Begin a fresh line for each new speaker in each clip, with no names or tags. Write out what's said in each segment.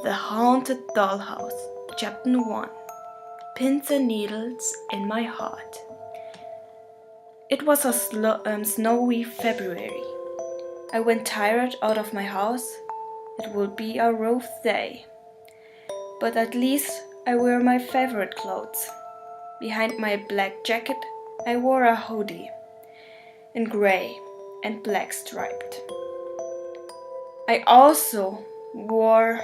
The Haunted Dollhouse, Chapter 1. Pins and Needles in My Heart. It was a snowy February. I went tired out of my house. It would be a rough day. But at least I wore my favorite clothes. Behind my black jacket, I wore a hoodie in gray and black striped. I also wore,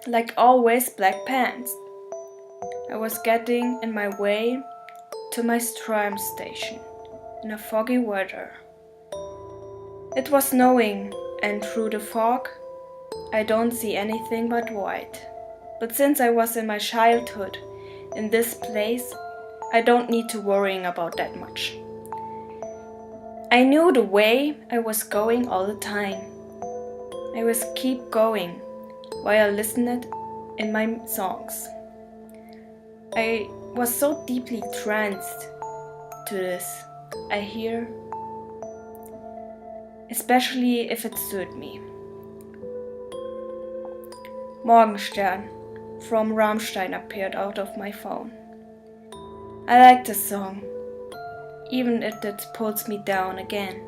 like always, black pants. I was getting in my way to my tram station in a foggy weather. It was snowing, and through the fog I don't see anything but white. But since I was in my childhood in this place, I don't need to worrying about that much. I knew the way I was going all the time. I was keep going while I listened in my songs. I was so deeply tranced to this. I hear, especially if it suited me. Morgenstern from Rammstein appeared out of my phone. I like the song, even if it pulls me down again.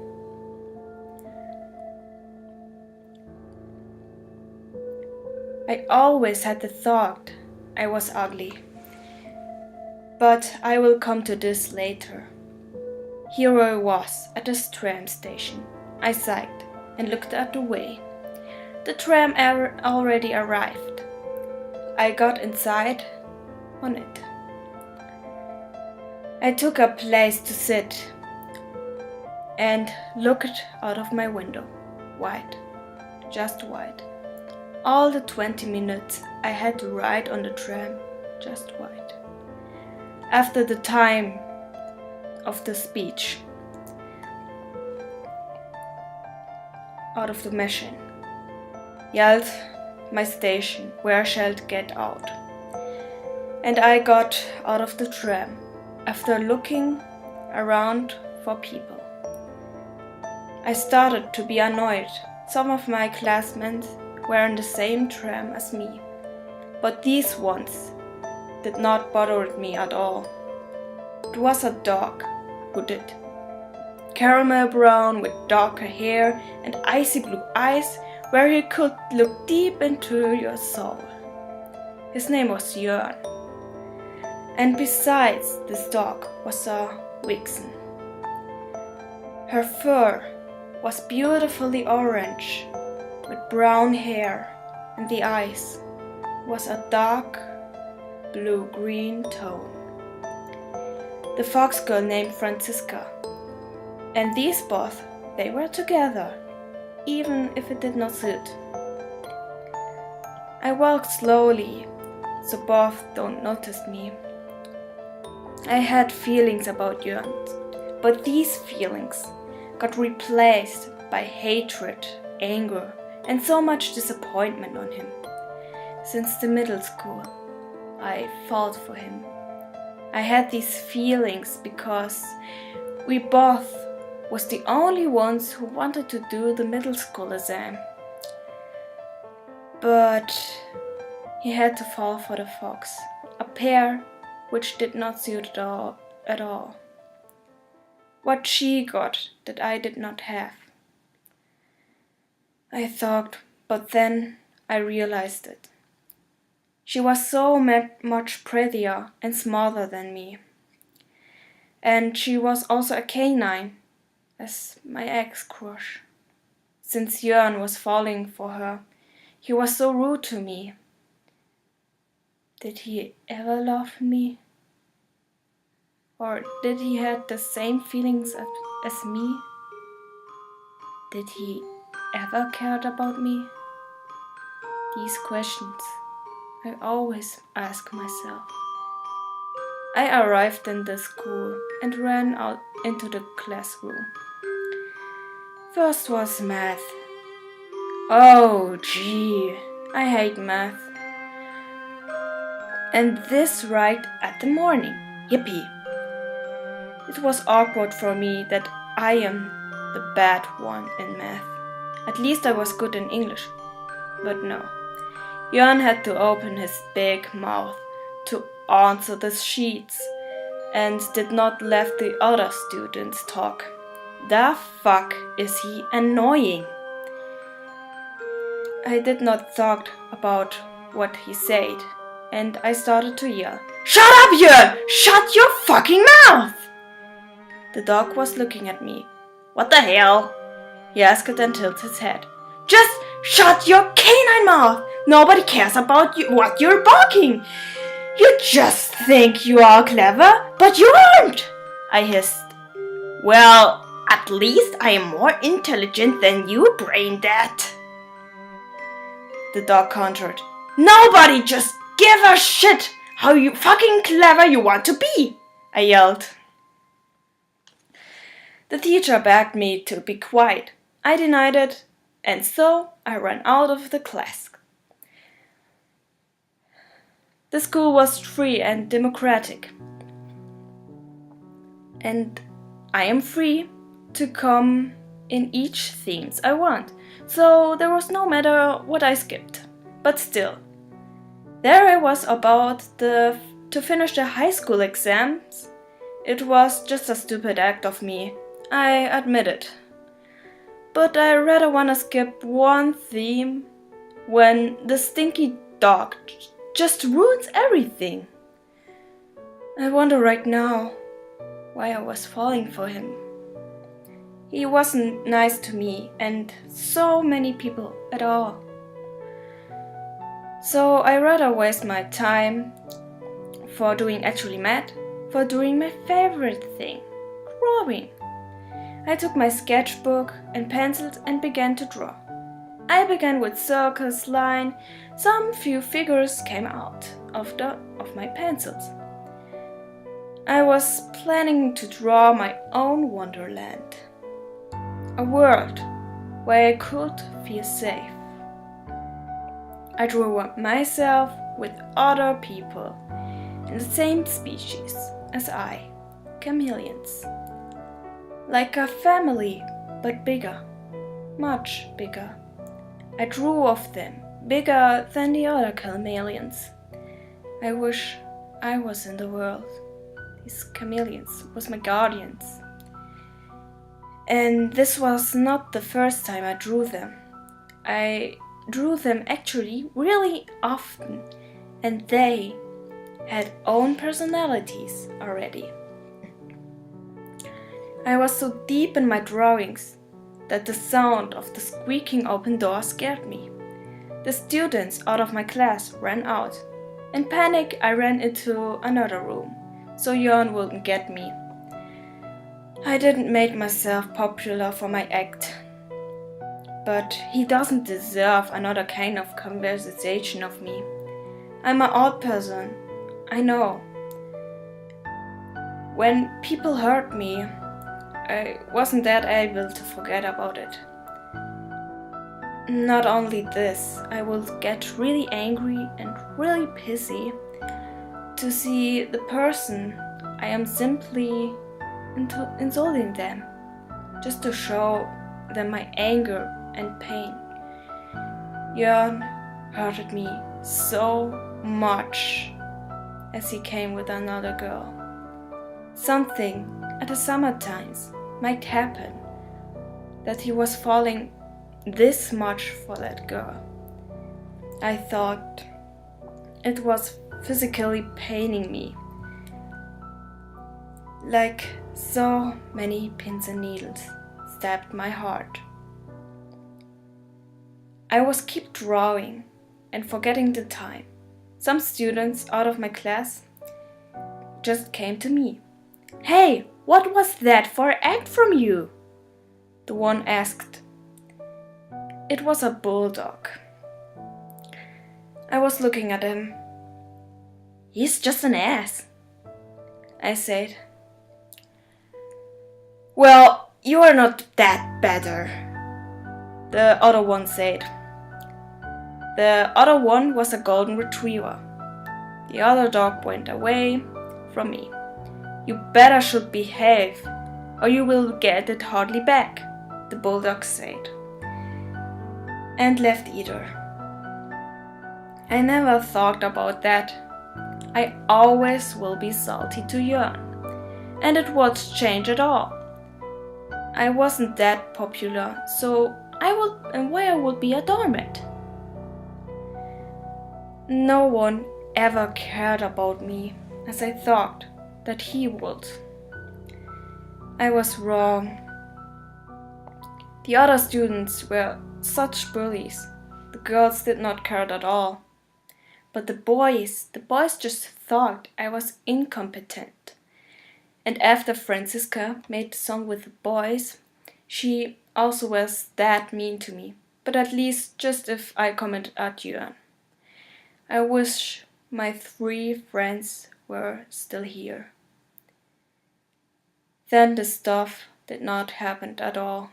I always had the thought I was ugly, but I will come to this later. Here I was at the tram station. I sighed and looked at the way. The tram already arrived. I got inside on it. I took a place to sit and looked out of my window. White, just white. All the 20 minutes I had to ride on the tram, just white. After the time of the speech, out of the machine, yelled my station where I shall get out. And I got out of the tram after looking around for people. I started to be annoyed. Some of my classmates were in the same tram as me, but these ones did not bother me at all. It was a dog who did. Caramel brown with darker hair and icy blue eyes where he could look deep into your soul. His name was Jörn. And besides this dog was a vixen. Her fur was beautifully orange with brown hair, and the eyes was a dark blue-green tone. The fox girl named Franziska, and these both, they were together, even if it did not suit. I walked slowly, so both don't notice me. I had feelings about Jörn, but these feelings got replaced by hatred, anger, and so much disappointment on him. Since the middle school, I fought for him. I had these feelings because we both was the only ones who wanted to do the middle school exam. But he had to fall for the fox, a pair which did not suit at all. What she got that I did not have. I thought, but then I realized it. She was so much prettier and smaller than me. And she was also a canine, as my ex-crush. Since Jörn was falling for her, he was so rude to me. Did he ever love me? Or did he have the same feelings as me? Did he ever cared about me? These questions I always ask myself. I arrived in the school and ran out into the classroom. First was math. Oh gee, I hate math. And this right at the morning. Yippee! It was awkward for me that I am the bad one in math. At least I was good in English. But no, Jan had to open his big mouth to answer the sheets and did not let the other students talk. The fuck is he annoying? I did not talk about what he said, and I started to yell, "Shut up, Jan! Shut your fucking mouth!" The dog was looking at me. "What the hell?" he asked and tilted his head. "Just shut your canine mouth! Nobody cares about you, what you're barking! You just think you are clever, but you aren't!" I hissed. "Well, at least I am more intelligent than you, brain dead." The dog countered. "Nobody just give a shit how you fucking clever you want to be," I yelled. The teacher begged me to be quiet. I denied it, and so I ran out of the class. The school was free and democratic, and I am free to come in each themes I want, so there was no matter what I skipped. But still, there I was about to finish the high school exams. It was just a stupid act of me, I admit it. But I rather wanna skip one theme when the stinky dog just ruins everything. I wonder right now why I was falling for him. He wasn't nice to me and so many people at all. So I rather waste my time for doing actually mad, for doing my favorite thing, drawing. I took my sketchbook and pencils and began to draw. I began with circles, line, some few figures came out of my pencils. I was planning to draw my own wonderland, a world where I could feel safe. I drew myself with other people in the same species as I, chameleons. Like a family, but bigger, much bigger. I drew of them, bigger than the other chameleons. I wish I was in the world. These chameleons was my guardians. And this was not the first time I drew them. I drew them actually really often, and they had own personalities already. I was so deep in my drawings that the sound of the squeaking open door scared me. The students out of my class ran out. In panic, I ran into another room, so Jan wouldn't get me. I didn't make myself popular for my act, but he doesn't deserve another kind of conversation of me. I'm an odd person, I know. When people hurt me, I wasn't that able to forget about it. Not only this, I will get really angry and really pissy to see the person I am simply insulting them, just to show them my anger and pain. Jan hurted me so much as he came with another girl. Something at the summer times might happen, that he was falling this much for that girl. I thought it was physically paining me, like so many pins and needles stabbed my heart. I was keep drawing and forgetting the time. Some students out of my class just came to me. "Hey, what was that for an act from you?" the one asked. It was a bulldog. I was looking at him. "He's just an ass," I said. "Well, you are not that better," the other one said. The other one was a golden retriever. The other dog went away from me. "You better should behave, or you will get it hardly back," the bulldog said, and left either. I never thought about that. I always will be salty to Jörn, and it won't change at all. I wasn't that popular, so why I would be a doormat? No one ever cared about me as I thought that he would. I was wrong. The other students were such bullies. The girls did not care at all. But the boys just thought I was incompetent. And after Franziska made the song with the boys, she also was that mean to me. But at least just if I commented at Jörn. I wish my 3 friends were still here. Then the stuff did not happen at all.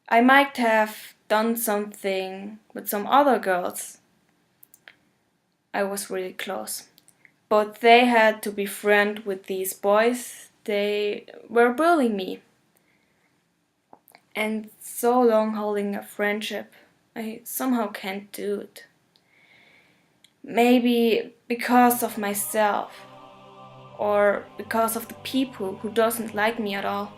I might have done something with some other girls. I was really close. But they had to be friends with these boys. They were bullying me. And so long holding a friendship, I somehow can't do it. Maybe because of myself, or because of the people who doesn't like me at all.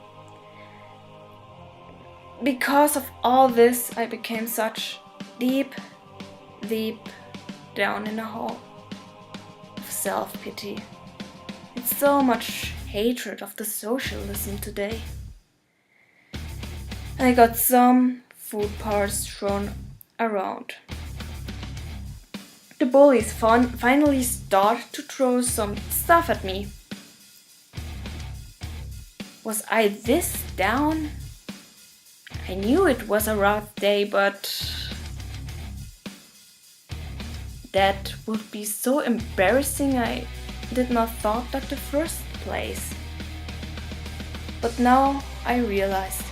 Because of all this, I became such deep down in a hole of self-pity. It's so much hatred of the socialism today. I got some food parts thrown around. The bullies finally started to throw some stuff at me. Was I this down? I knew it was a rough day, but that would be so embarrassing. I did not thought that the first place. But now I realized.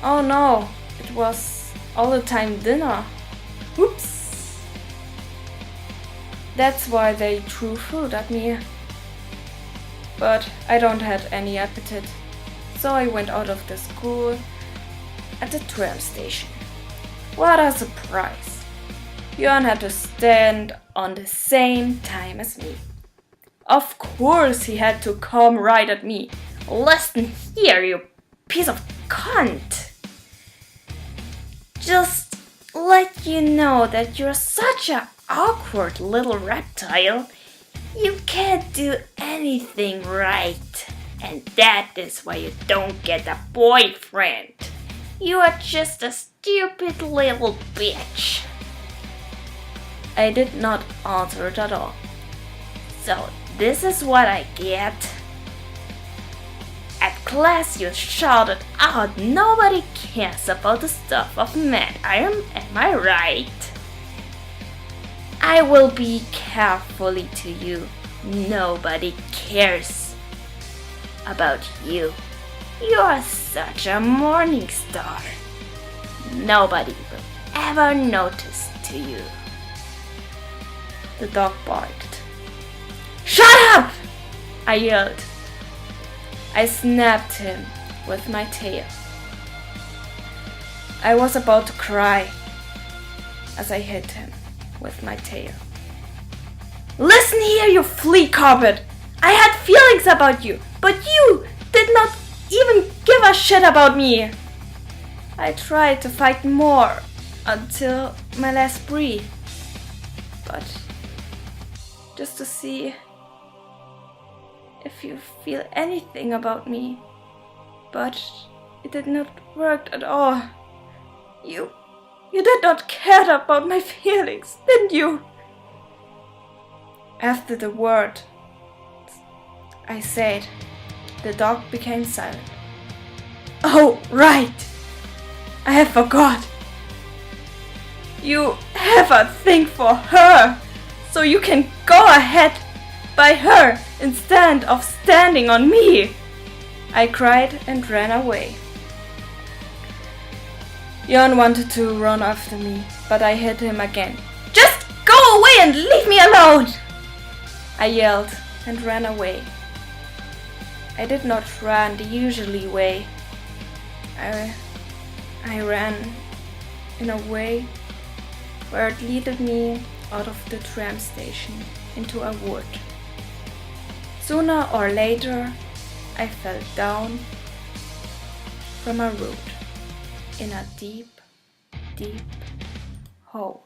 Oh no, it was all the time dinner. Whoops. That's why they threw food at me. But I don't have any appetite. So I went out of the school at the tram station. What a surprise! Jörn had to stand on the same time as me. Of course he had to come right at me. Listen here, you piece of cunt! Just let you know that you're such an awkward little reptile. You can't do anything right. And that is why you don't get a boyfriend. You are just a stupid little bitch. I did not answer it at all. So this is what I get. At class you shouted out nobody cares about the stuff of men. Am I right? I will be carefully to you. Nobody cares about you. You are such a morning star. Nobody will ever notice to you. The dog barked. Shut up! I yelled. I snapped him with my tail. I was about to cry as I hit him with my tail. Listen here, you flea carpet! I had feelings about you, but you did not even give a shit about me. I tried to fight more until my last breath, but just to see if you feel anything about me. But it did not work at all. You did not care about my feelings, didn't you? After the word I said, the dog became silent. Oh, right! I have forgot. You have a thing for her, so you can go ahead by her instead of standing on me. I cried and ran away. Jörn wanted to run after me, but I hit him again. Just go away and leave me alone! I yelled and ran away. I did not run the usual way. I ran in a way where it led me out of the tram station into a wood. Sooner or later, I fell down from a root in a deep, deep hole.